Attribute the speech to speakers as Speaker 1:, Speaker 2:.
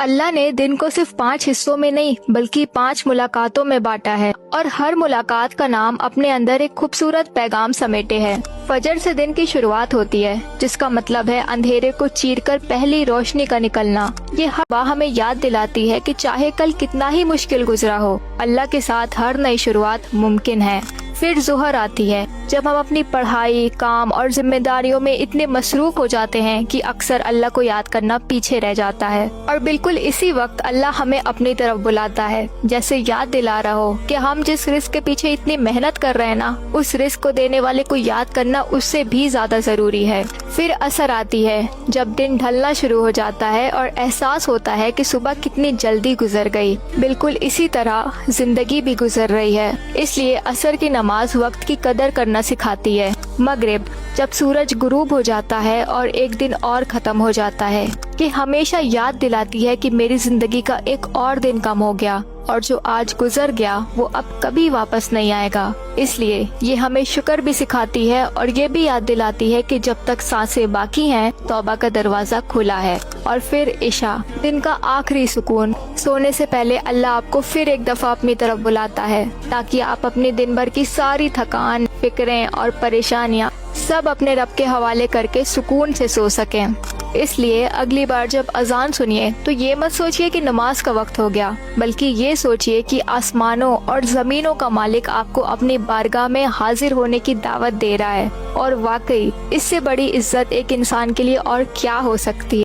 Speaker 1: اللہ نے دن کو صرف 5 حصوں میں نہیں بلکہ 5 ملاقاتوں میں بانٹا ہے، اور ہر ملاقات کا نام اپنے اندر ایک خوبصورت پیغام سمیٹے ہے۔ فجر سے دن کی شروعات ہوتی ہے، جس کا مطلب ہے اندھیرے کو چیر کر پہلی روشنی کا نکلنا۔ یہ ہوا ہمیں یاد دلاتی ہے کہ چاہے کل کتنا ہی مشکل گزرا ہو، اللہ کے ساتھ ہر نئی شروعات ممکن ہے۔ پھر ظہر آتی ہے، جب ہم اپنی پڑھائی، کام اور ذمہ داریوں میں اتنے مصروف ہو جاتے ہیں کہ اکثر اللہ کو یاد کرنا پیچھے رہ جاتا ہے، اور بالکل اسی وقت اللہ ہمیں اپنی طرف بلاتا ہے، جیسے یاد دلا رہا ہو کہ ہم جس رزق کے پیچھے اتنی محنت کر رہے ہیں نا، اس رزق کو دینے والے کو یاد کرنا اس سے بھی زیادہ ضروری ہے۔ پھر عصر آتی ہے، جب دن ڈھلنا شروع ہو جاتا ہے اور احساس ہوتا ہے کہ صبح کتنی جلدی گزر گئی۔ بالکل اسی طرح زندگی بھی گزر رہی ہے، اس لیے عصر کی نماز وقت کی قدر کرنا سکھاتی ہے۔ مغرب، جب سورج غروب ہو جاتا ہے اور ایک دن اور ختم ہو جاتا ہے، کہ ہمیشہ یاد دلاتی ہے کہ میری زندگی کا ایک اور دن کم ہو گیا، اور جو آج گزر گیا وہ اب کبھی واپس نہیں آئے گا۔ اس لیے یہ ہمیں شکر بھی سکھاتی ہے اور یہ بھی یاد دلاتی ہے کہ جب تک سانسیں باقی ہیں توبہ کا دروازہ کھلا ہے۔ اور پھر عشاء، دن کا آخری سکون۔ سونے سے پہلے اللہ آپ کو پھر ایک دفعہ اپنی طرف بلاتا ہے، تاکہ آپ اپنے دن بھر کی ساری تھکان، فکریں اور پریشانیاں سب اپنے رب کے حوالے کر کے سکون سے سو سکیں۔ اس لیے اگلی بار جب اذان سنیے تو یہ مت سوچئے کہ نماز کا وقت ہو گیا، بلکہ یہ سوچئے کہ آسمانوں اور زمینوں کا مالک آپ کو اپنی بارگاہ میں حاضر ہونے کی دعوت دے رہا ہے، اور واقعی اس سے بڑی عزت ایک انسان کے لیے اور کیا ہو سکتی ہے۔